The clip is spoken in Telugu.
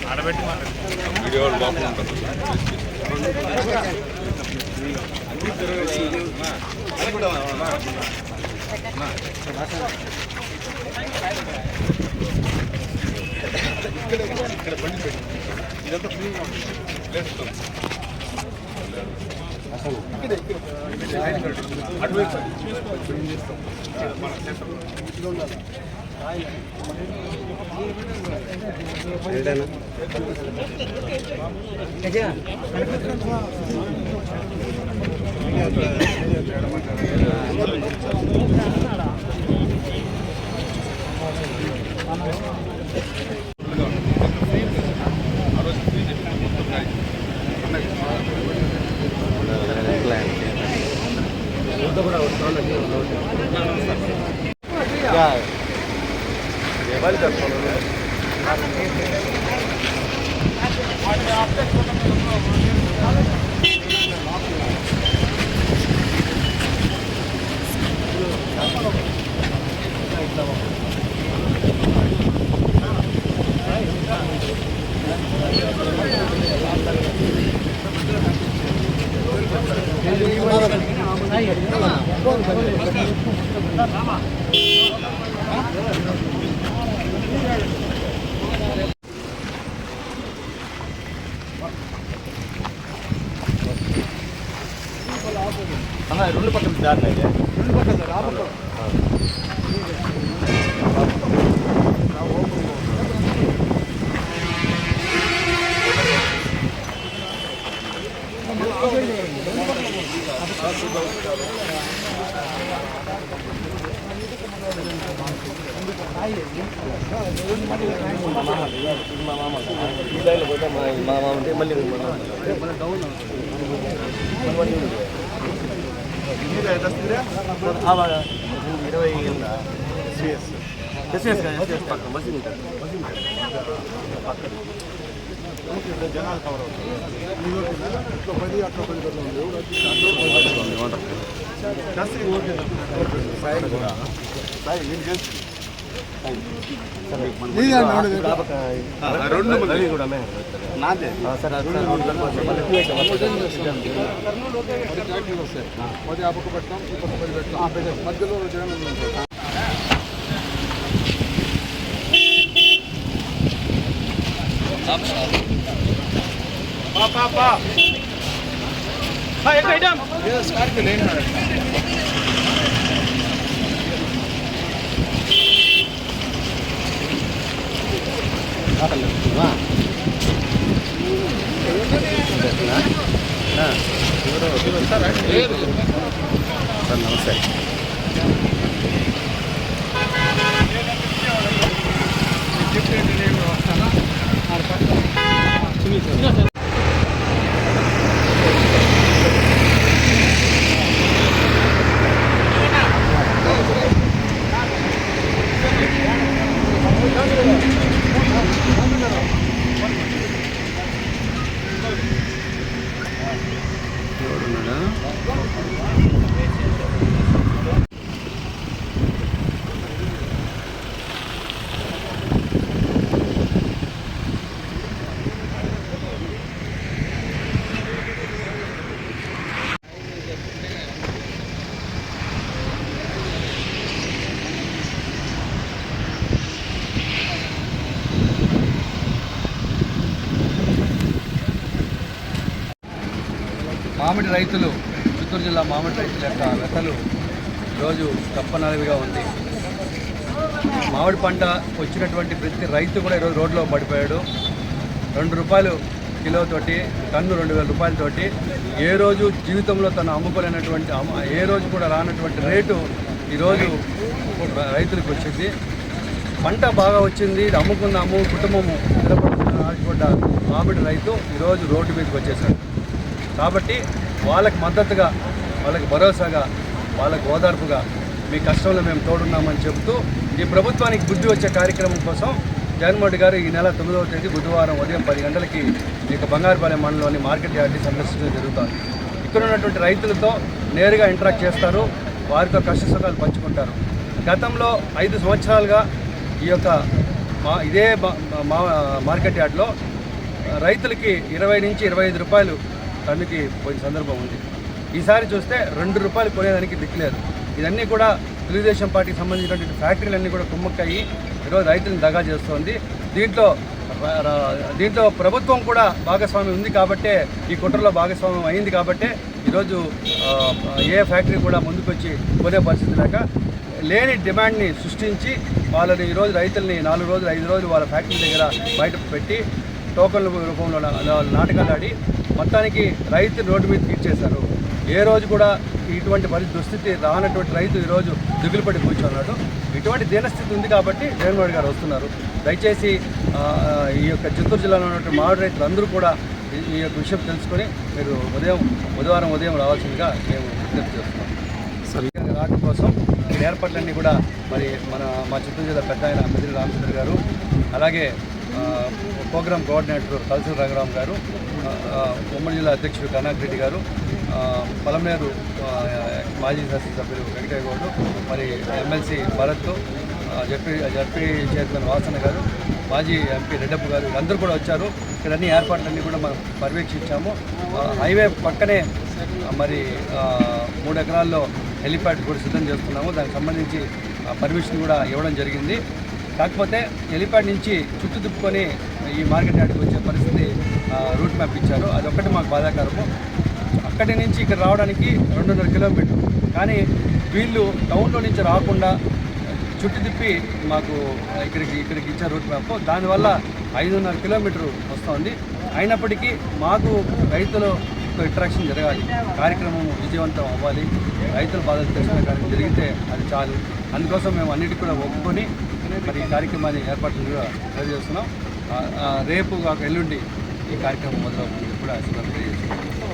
ఆడబెట్టి వీడియో బాగుంటుంది. ఇక్కడ బండి పెట్టి ఇదంతా ఫ్రీ అసలు అటువైపు మన సెంటర్ రెండు పక్కన దారి అయితే రెండు పక్కన మళ్ళీ జనాలు కవర్ అవుతుంది. మధ్యలో స్కార్పియో లేని నమస్తే. మామిడి రైతులు, చిత్తూరు జిల్లా మామిడి రైతుల యొక్క వ్యతలు ఈరోజు తప్పనలవిగా ఉంది. మామిడి పంట వచ్చినటువంటి ప్రతి రైతు కూడా ఈరోజు రోడ్లో పడిపోయాడు. ₹2 కిలోతోటి, టన్ను 2,000 రూపాయలతోటి ఏ రోజు జీవితంలో తను అమ్ముకోలేనటువంటి, ఏ రోజు కూడా రానటువంటి రేటు ఈరోజు రైతులకు వచ్చింది. పంట బాగా వచ్చింది, అమ్ముకున్నాము, కుటుంబము నిలబడుతున్న ఆశపడ్డ మామిడి రైతు ఈరోజు రోడ్డు మీదకి వచ్చేసాడు. కాబట్టి వాళ్ళకి మద్దతుగా, వాళ్ళకి భరోసాగా, వాళ్ళకి ఓదార్పుగా మీ కష్టంలో మేము తోడున్నామని చెబుతూ ఈ ప్రభుత్వానికి బుద్ధి వచ్చే కార్యక్రమం కోసం జగన్మోహన్ రెడ్డి గారు ఈ నెల 9వ తేదీ బుధవారం ఉదయం 10 గంటలకి ఇక బంగారుపాలెం మండలంలోని మార్కెట్ యార్డ్ని సందర్శించడం జరుగుతుంది. ఇక్కడ ఉన్నటువంటి రైతులతో నేరుగా ఇంటరాక్ట్ చేస్తారు, వారితో కష్ట సుఖాలు పంచుకుంటారు. గతంలో 5 సంవత్సరాలుగా ఈ యొక్క ఇదే మార్కెట్ యార్డ్లో రైతులకి 20 నుంచి 25 రూపాయలు టన్నుకి పోయిన సందర్భం ఉంది. ఈసారి చూస్తే 2 రూపాయలు కొనేదానికి దిక్కులేదు. ఇదన్నీ కూడా తెలుగుదేశం పార్టీకి సంబంధించినటువంటి ఫ్యాక్టరీలన్నీ కూడా కుమ్మక్కయ్యి ఈరోజు రైతులను దగా చేస్తోంది. దీంట్లో ప్రభుత్వం కూడా భాగస్వామ్యం ఉంది కాబట్టే, ఈ కుట్రలో భాగస్వామ్యం అయింది కాబట్టే ఈరోజు ఏ ఫ్యాక్టరీ కూడా ముందుకొచ్చి కొనే పరిస్థితి లేక లేని డిమాండ్ని సృష్టించి వాళ్ళని ఈరోజు రైతుల్ని 4 రోజులు 5 రోజులు వాళ్ళ ఫ్యాక్టరీ దగ్గర బయట పెట్టి టోకన్ల రూపంలో నాటకాలు ఆడి మొత్తానికి రైతు రోడ్డు మీద తీర్చేశారు. ఏ రోజు కూడా ఇటువంటి దుస్థితి రానటువంటి రైతు ఈరోజు దిగులుపడి కూర్చున్నాడు. ఇటువంటి దీనస్థితి ఉంది కాబట్టి జగన్మోహన్ గారు వస్తున్నారు. దయచేసి ఈ యొక్క చిత్తూరు జిల్లాలో ఉన్నటువంటి మామిడి రైతులందరూ కూడా ఈ యొక్క విషయం తెలుసుకొని మీరు బుధవారం ఉదయం రావాల్సిందిగా మేము విజ్ఞప్తి చేస్తున్నాం. రాక కోసం ఈ ఏర్పాట్లన్నీ కూడా మరి మా చిత్తూరు జిల్లా పెద్ద ఆయన మెదిరి రామచంద్ర గారు, అలాగే ప్రోగ్రామ్ కోఆర్డినేటర్ తలసరి రంగరామ్ గారు, ఉమ్మడి జిల్లా అధ్యక్షుడు కనాక్ రెడ్డి గారు, పలమనేరు మాజీ శాసనసభ్యులు వెంకటయ్య గౌడ్, మరి ఎమ్మెల్సీ భరత్, జడ్పీ చైర్మన్ వాసన గారు, మాజీ ఎంపీ రెడ్డప్ప గారు అందరూ కూడా వచ్చారు. ఇక్కడ అన్ని ఏర్పాట్లన్నీ కూడా మనం పర్యవేక్షించాము. హైవే పక్కనే మరి 3 ఎకరాల్లో హెలిప్యాడ్ కూడా సిద్ధం చేస్తున్నాము. దానికి సంబంధించి పర్మిషన్ కూడా ఇవ్వడం జరిగింది. కాకపోతే హెలిప్యాడ్ నుంచి చుట్టూ తిప్పుకొని ఈ మార్కెట్ యార్డ్కి వచ్చే పరిస్థితి రూట్ మ్యాప్ ఇచ్చారు. అదొక్కటి మాకు బాధాకరము. అక్కడి నుంచి ఇక్కడ రావడానికి 2.5 కిలోమీటర్లు, కానీ వీళ్ళు టౌన్లో నుంచి రాకుండా చుట్టూ తిప్పి మాకు ఇక్కడికి ఇచ్చారు రూట్ మ్యాప్. దానివల్ల 5.5 కిలోమీటర్లు వస్తుంది. అయినప్పటికీ మాకు రైతులు ఇంటరాక్షన్ జరగాలి, కార్యక్రమం విజయవంతం అవ్వాలి, రైతుల బాధలు తెలుసుకునే కార్యక్రమం జరిగితే అది చాలు. అందుకోసం మేము అన్నిటికీ కూడా ఒప్పుకొని మరి ఈ కార్యక్రమాన్ని ఏర్పాట్లు కూడా చేస్తున్నాం. రేపు కాక ఎల్లుండి ఈ కార్యక్రమం మొదలవుతుంది కూడా తెలియజేస్తున్నాం.